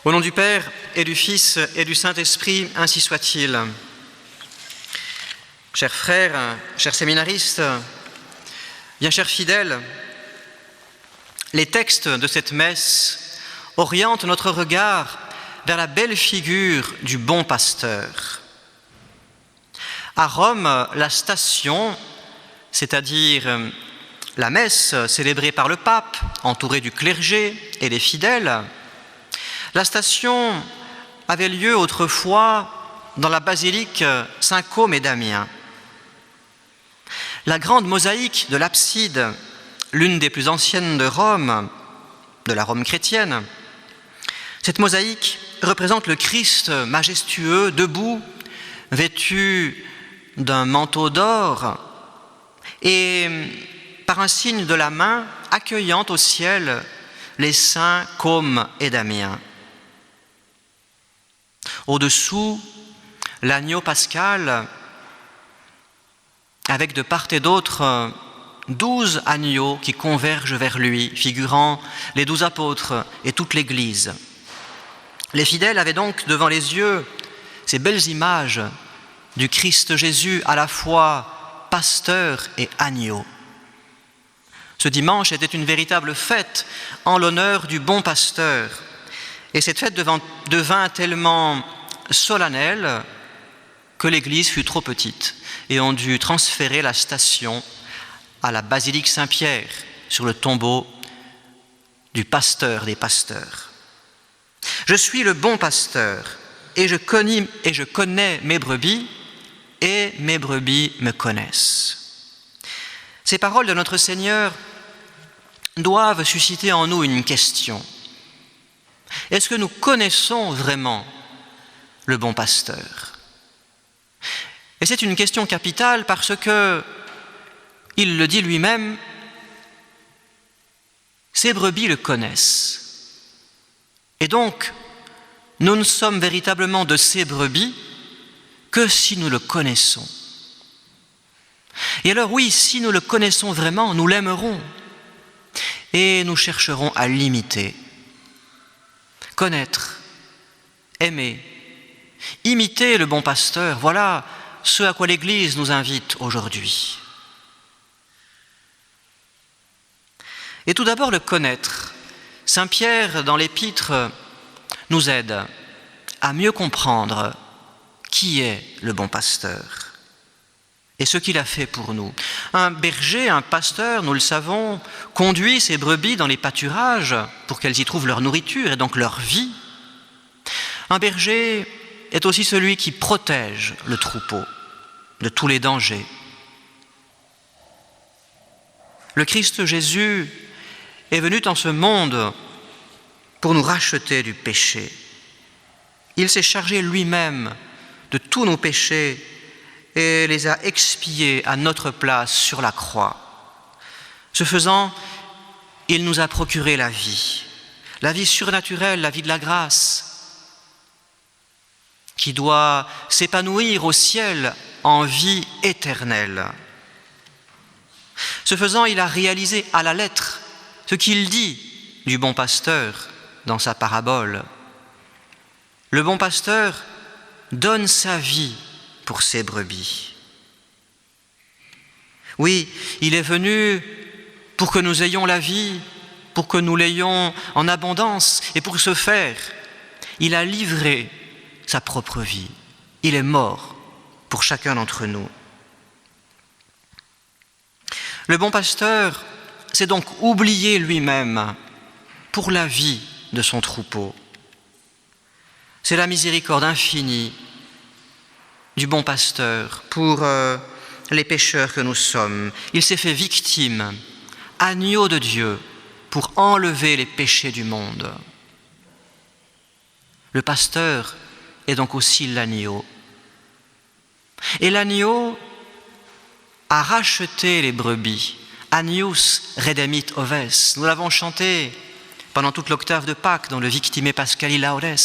Au nom du Père et du Fils et du Saint-Esprit, ainsi soit-il. Chers frères, chers séminaristes, bien chers fidèles, les textes de cette messe orientent notre regard vers la belle figure du bon pasteur. À Rome, la station, c'est-à-dire la messe célébrée par le pape, entourée du clergé et des fidèles, la station avait lieu autrefois dans la basilique Saint-Côme et Damien. La grande mosaïque de l'abside, l'une des plus anciennes de Rome, de la Rome chrétienne, cette mosaïque représente le Christ majestueux, debout, vêtu d'un manteau d'or et par un signe de la main accueillant au ciel les saints Côme et Damien. Au-dessous, l'agneau pascal, avec de part et d'autre 12 agneaux qui convergent vers lui, figurant les 12 apôtres et toute l'Église. Les fidèles avaient donc devant les yeux ces belles images du Christ Jésus à la fois pasteur et agneau. Ce dimanche était une véritable fête en l'honneur du bon pasteur. Et cette fête devint tellement solennelle que l'église fut trop petite et on dut transférer la station à la basilique Saint-Pierre sur le tombeau du pasteur des pasteurs. Je suis le bon pasteur et je connais mes brebis et mes brebis me connaissent. Ces paroles de notre Seigneur doivent susciter en nous une question. Est-ce que nous connaissons vraiment le bon pasteur? Et c'est une question capitale parce que, il le dit lui-même, ses brebis le connaissent. Et donc, nous ne sommes véritablement de ses brebis que si nous le connaissons. Et alors oui, si nous le connaissons vraiment, nous l'aimerons et nous chercherons à l'imiter. Connaître, aimer, imiter le bon pasteur, voilà ce à quoi l'Église nous invite aujourd'hui. Et tout d'abord le connaître. Saint Pierre, dans l'Épître, nous aide à mieux comprendre qui est le bon pasteur et ce qu'il a fait pour nous. Un berger, un pasteur, nous le savons, conduit ses brebis dans les pâturages pour qu'elles y trouvent leur nourriture et donc leur vie. Un berger est aussi celui qui protège le troupeau de tous les dangers. Le Christ Jésus est venu dans ce monde pour nous racheter du péché. Il s'est chargé lui-même de tous nos péchés et les a expiés à notre place sur la croix. Ce faisant, il nous a procuré la vie surnaturelle, la vie de la grâce, qui doit s'épanouir au ciel en vie éternelle. Ce faisant, il a réalisé à la lettre ce qu'il dit du bon pasteur dans sa parabole. Le bon pasteur donne sa vie pour ses brebis. Oui, il est venu pour que nous ayons la vie, pour que nous l'ayons en abondance, et pour ce faire, il a livré sa propre vie. Il est mort pour chacun d'entre nous. Le bon pasteur s'est donc oublié lui-même pour la vie de son troupeau. C'est la miséricorde infinie du bon pasteur pour les pécheurs que nous sommes. Il s'est fait victime, agneau de Dieu, pour enlever les péchés du monde. Le pasteur est donc aussi l'agneau. Et l'agneau a racheté les brebis. Agnus redemit oves. Nous l'avons chanté pendant toute l'octave de Pâques dans le Victime Pascali Laudes.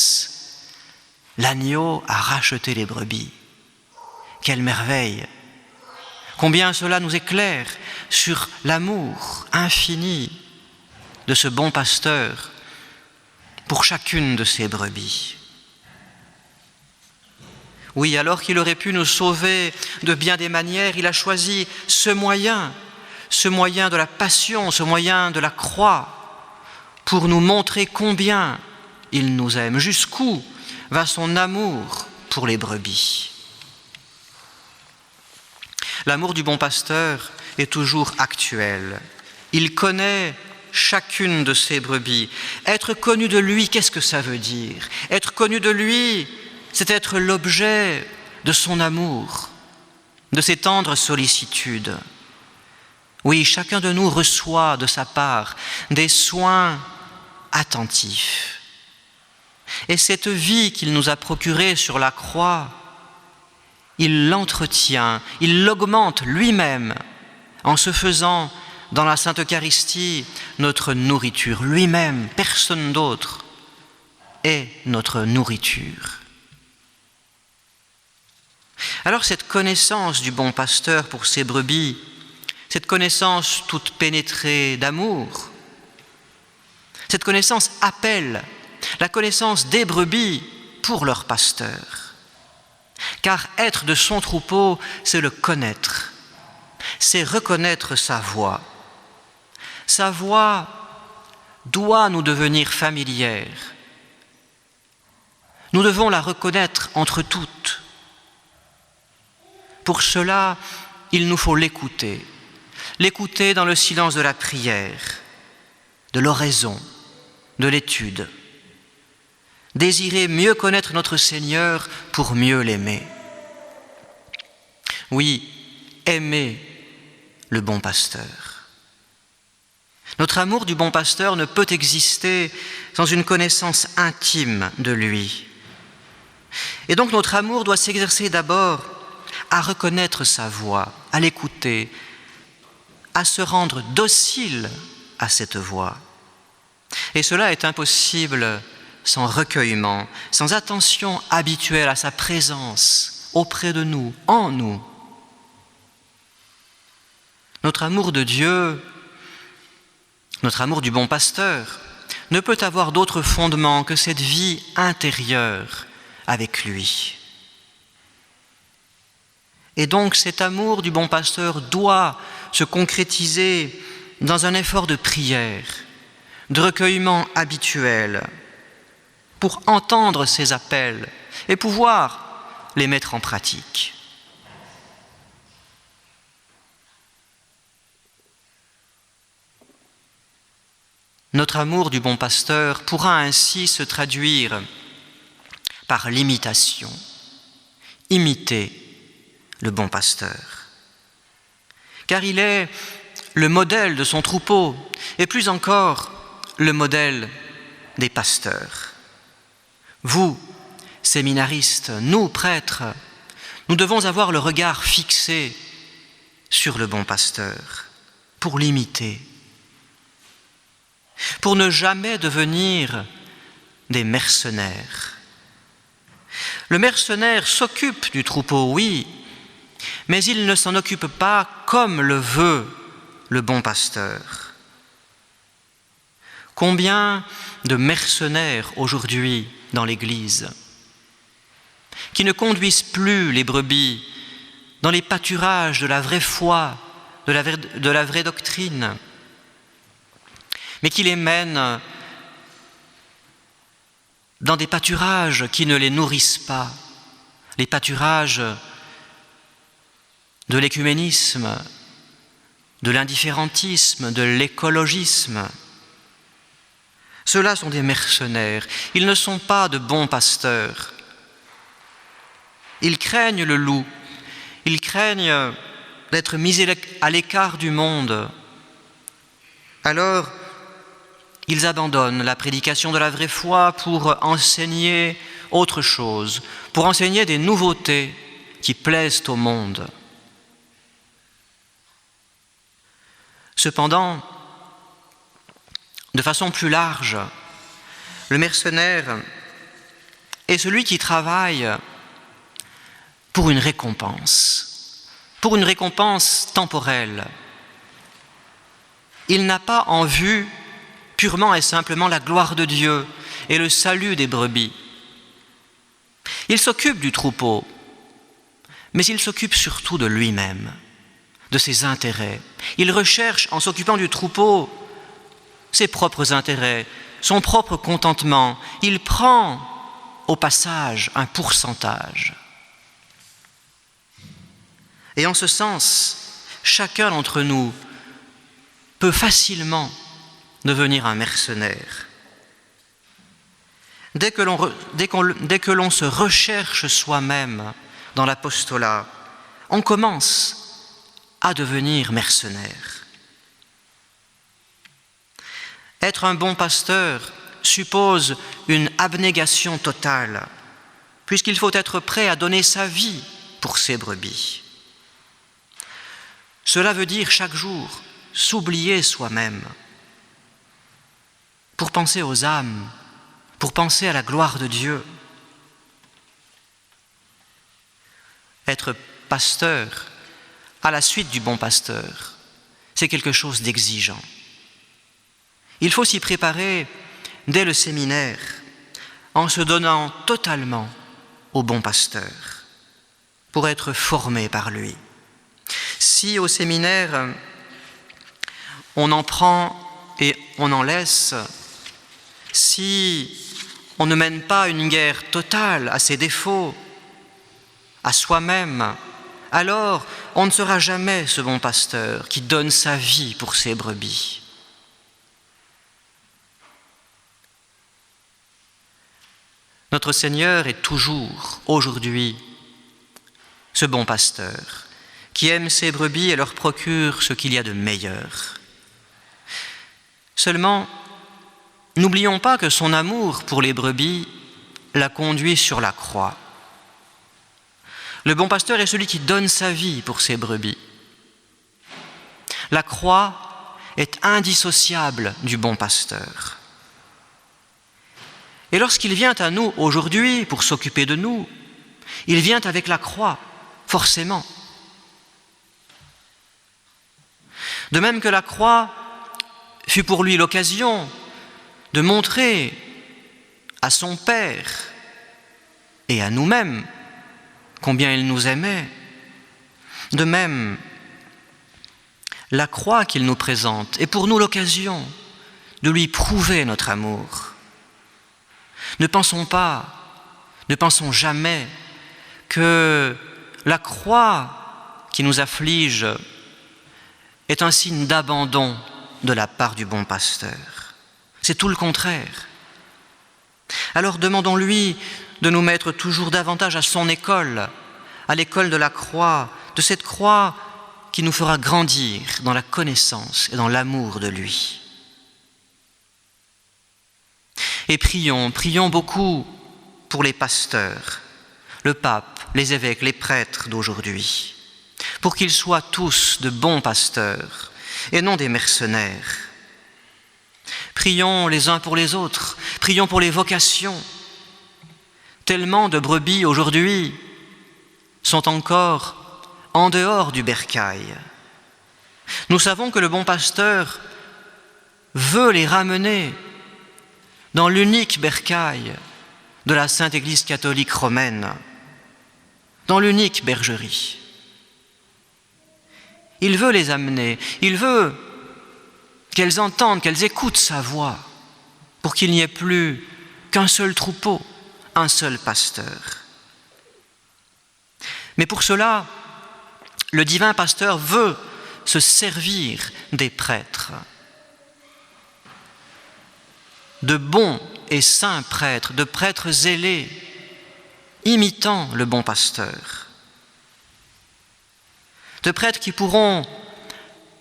L'agneau a racheté les brebis. Quelle merveille! Combien cela nous éclaire sur l'amour infini de ce bon pasteur pour chacune de ses brebis. Oui, alors qu'il aurait pu nous sauver de bien des manières, il a choisi ce moyen de la passion, ce moyen de la croix, pour nous montrer combien il nous aime, jusqu'où va son amour pour les brebis. L'amour du bon pasteur est toujours actuel. Il connaît chacune de ses brebis. Être connu de lui, qu'est-ce que ça veut dire? Être connu de lui, c'est être l'objet de son amour, de ses tendres sollicitudes. Oui, chacun de nous reçoit de sa part des soins attentifs. Et cette vie qu'il nous a procurée sur la croix, il l'entretient, il l'augmente lui-même en se faisant dans la Sainte Eucharistie notre nourriture. Lui-même, personne d'autre, est notre nourriture. Alors cette connaissance du bon pasteur pour ses brebis, cette connaissance toute pénétrée d'amour, cette connaissance appelle la connaissance des brebis pour leur pasteur. Car être de son troupeau, c'est le connaître, c'est reconnaître sa voix. Sa voix doit nous devenir familière. Nous devons la reconnaître entre toutes. Pour cela, il nous faut l'écouter dans le silence de la prière, de l'oraison, de l'étude. Désirer mieux connaître notre Seigneur pour mieux l'aimer. Oui, aimer le bon pasteur. Notre amour du bon pasteur ne peut exister sans une connaissance intime de lui. Et donc notre amour doit s'exercer d'abord à reconnaître sa voix, à l'écouter, à se rendre docile à cette voix. Et cela est impossible sans recueillement, sans attention habituelle à sa présence auprès de nous, en nous. Notre amour de Dieu, notre amour du bon pasteur, ne peut avoir d'autre fondement que cette vie intérieure avec lui. Et donc cet amour du bon pasteur doit se concrétiser dans un effort de prière, de recueillement habituel, pour entendre ses appels et pouvoir les mettre en pratique. Notre amour du bon pasteur pourra ainsi se traduire par l'imitation. Imiter le bon pasteur. Car il est le modèle de son troupeau et plus encore le modèle des pasteurs. Vous, séminaristes, nous, prêtres, nous devons avoir le regard fixé sur le bon pasteur pour l'imiter, pour ne jamais devenir des mercenaires. Le mercenaire s'occupe du troupeau, oui, mais il ne s'en occupe pas comme le veut le bon pasteur. Combien de mercenaires aujourd'hui dans l'Église qui ne conduisent plus les brebis dans les pâturages de la vraie foi, de la vraie doctrine, mais qui les mènent dans des pâturages qui ne les nourrissent pas, les pâturages de l'écuménisme, de l'indifférentisme, de l'écologisme. Ceux-là sont des mercenaires, ils ne sont pas de bons pasteurs. Ils craignent le loup, ils craignent d'être mis à l'écart du monde. Alors, ils abandonnent la prédication de la vraie foi pour enseigner autre chose, pour enseigner des nouveautés qui plaisent au monde. Cependant, de façon plus large, le mercenaire est celui qui travaille pour une récompense temporelle. Il n'a pas en vue purement et simplement la gloire de Dieu et le salut des brebis. Il s'occupe du troupeau, mais il s'occupe surtout de lui-même, de ses intérêts. Il recherche, en s'occupant du troupeau, ses propres intérêts, son propre contentement. Il prend, au passage, un pourcentage. Et en ce sens, chacun d'entre nous peut facilement devenir un mercenaire. Dès que l'on se recherche soi-même dans l'apostolat, on commence à devenir mercenaire. Être un bon pasteur suppose une abnégation totale, puisqu'il faut être prêt à donner sa vie pour ses brebis. Cela veut dire chaque jour s'oublier soi-même pour penser aux âmes, pour penser à la gloire de Dieu. Être pasteur, à la suite du bon pasteur, c'est quelque chose d'exigeant. Il faut s'y préparer dès le séminaire, en se donnant totalement au bon pasteur, pour être formé par lui. Si au séminaire, on en prend et on en laisse, si on ne mène pas une guerre totale à ses défauts, à soi-même, alors on ne sera jamais ce bon pasteur qui donne sa vie pour ses brebis. Notre Seigneur est toujours, aujourd'hui, ce bon pasteur qui aime ses brebis et leur procure ce qu'il y a de meilleur. Seulement, n'oublions pas que son amour pour les brebis l'a conduit sur la croix. Le bon pasteur est celui qui donne sa vie pour ses brebis. La croix est indissociable du bon pasteur. Et lorsqu'il vient à nous aujourd'hui pour s'occuper de nous, il vient avec la croix, forcément. De même que la croix fut pour lui l'occasion de montrer à son Père et à nous-mêmes combien il nous aimait. De même, la croix qu'il nous présente est pour nous l'occasion de lui prouver notre amour. Ne pensons jamais que la croix qui nous afflige est un signe d'abandon de la part du bon pasteur. C'est tout le contraire. Alors demandons-lui de nous mettre toujours davantage à son école, à l'école de la croix, de cette croix qui nous fera grandir dans la connaissance et dans l'amour de lui. Et prions beaucoup pour les pasteurs, le pape, les évêques, les prêtres d'aujourd'hui, pour qu'ils soient tous de bons pasteurs et non des mercenaires. Prions les uns pour les autres, prions pour les vocations. Tellement de brebis aujourd'hui sont encore en dehors du bercail. Nous savons que le bon pasteur veut les ramener dans l'unique bercail de la Sainte Église catholique romaine, dans l'unique bergerie. Il veut les amener, il veut qu'elles entendent, qu'elles écoutent sa voix, pour qu'il n'y ait plus qu'un seul troupeau, un seul pasteur. Mais pour cela, le divin pasteur veut se servir des prêtres, de bons et saints prêtres, de prêtres zélés, imitant le bon pasteur, de prêtres qui pourront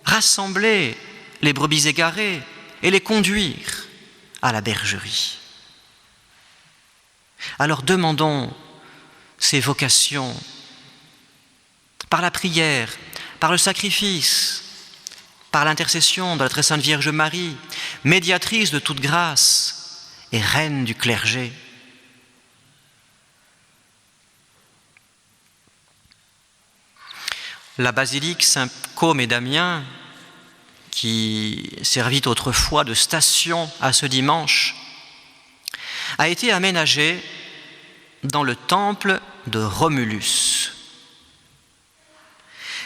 rassembler les brebis égarées et les conduire à la bergerie. Alors demandons ces vocations par la prière, par le sacrifice, par l'intercession de la très sainte Vierge Marie, médiatrice de toute grâce et reine du clergé. La basilique Saint-Côme et Damien, qui servit autrefois de station à ce dimanche, a été aménagée dans le temple de Romulus.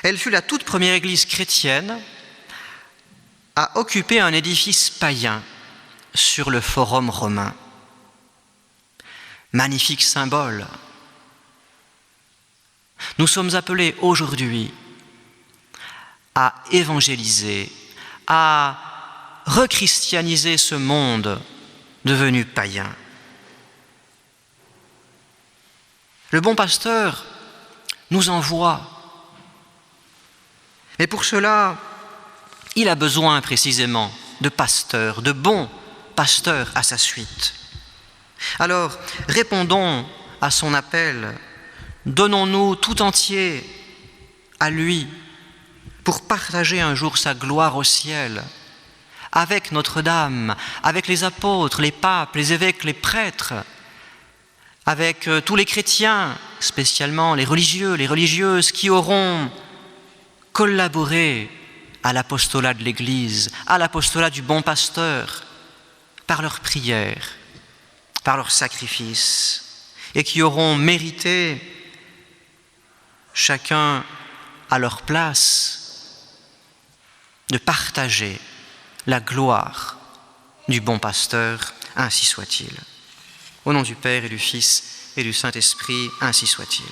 Elle fut la toute première église chrétienne à occuper un édifice païen sur le forum romain. Magnifique symbole. Nous sommes appelés aujourd'hui à évangéliser, à rechristianiser ce monde devenu païen. Le bon pasteur nous envoie. Mais pour cela, il a besoin précisément de pasteurs, de bons pasteurs à sa suite. Alors, répondons à son appel. Donnons-nous tout entier à lui pour partager un jour sa gloire au ciel, avec Notre-Dame, avec les apôtres, les papes, les évêques, les prêtres, avec tous les chrétiens, spécialement les religieux, les religieuses qui auront collaboré à l'apostolat de l'Église, à l'apostolat du bon pasteur, par leurs prières, par leurs sacrifices, et qui auront mérité, chacun à leur place, de partager la gloire du bon pasteur, ainsi soit-il. Au nom du Père et du Fils et du Saint-Esprit, ainsi soit-il.